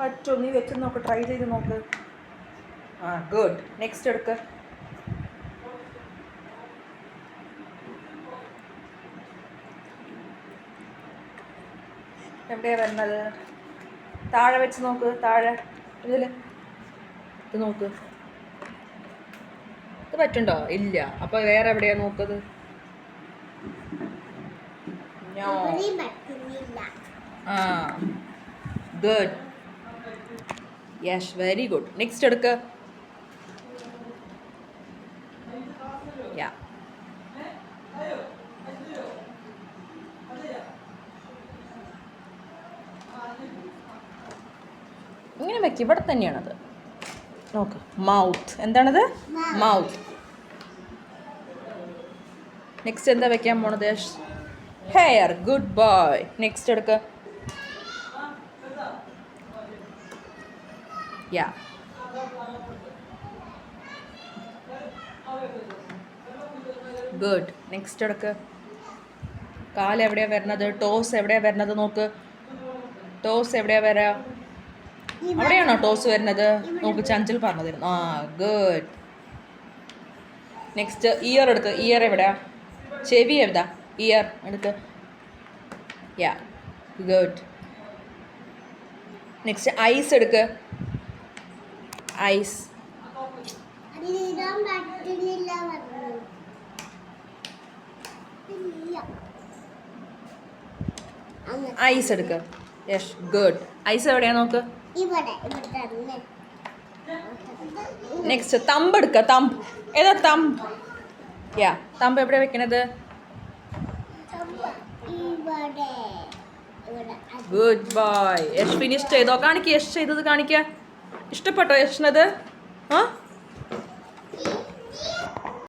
പറ്റുമോ? നീ വെച്ച് നോക്ക്, ട്രൈ ചെയ്ത് നോക്ക്. ആ ഗുഡ്. നെക്സ്റ്റ് എടുക്ക്. എവിടെയാണ് വരുന്നത്? താഴെ വെച്ച് നോക്ക്, താഴെ ഇതിൽ ഇത് നോക്ക്. ഇത് പറ്റുണ്ടോ? ഇല്ല. അപ്പോൾ വേറെ എവിടെയാണ് നോക്കുന്നത്? ആ good. Yes, very good. Next എടുക്ക്. യാ ഇങ്ങനെ വെക്ക്. ഇവിടെ തന്നെയാണത്. നോക്ക്. മൗത്ത്. എന്താണത്? മൗത്ത്. നെക്സ്റ്റ് എന്താ വെക്കാൻ പോണത്? ഹെയർ. Good boy. നെക്സ്റ്റ് എടുക്ക്. Yeah good. നെക്സ്റ്റ് എടുക്ക്. കാല് എവിടെയാണ് വരുന്നത്? ടോസ് എവിടെയാണ് വരുന്നത്? നോക്ക്. ടോസ് എവിടെയാണ് വരാ? അവിടെയാണോ ടോസ് വരുന്നത്? നോക്ക്, ചഞ്ചൽ പറഞ്ഞു തരുന്നു. ആ ഗുഡ്. നെക്സ്റ്റ് ഇയർ എടുക്ക്. ഇയർ എവിടെയാ? ചെവി എവിടാ? ഇയർ എടുക്ക്. Yeah good. നെക്സ്റ്റ് ഐസ് എടുക്ക്. ഐസ്. ഐസ് എടുക്ക്. Yes good. ഐസ് എവിടെയാ? നോക്ക്. നെക്സ്റ്റ് തമ്പ് എടുക്ക. തമ്പ് ഏതാ? തമ്പ്. യാ തമ്പ് എവിടെയാ വെക്കണത്? Good boy. യശ് ഫിനിഷ് ചെയ്തോ? കാണിക്കുക. യശ് ചെയ്തത് കാണിക്കുക. ഇഷ്ടപ്പെട്ടോ യഷിനത്? ആ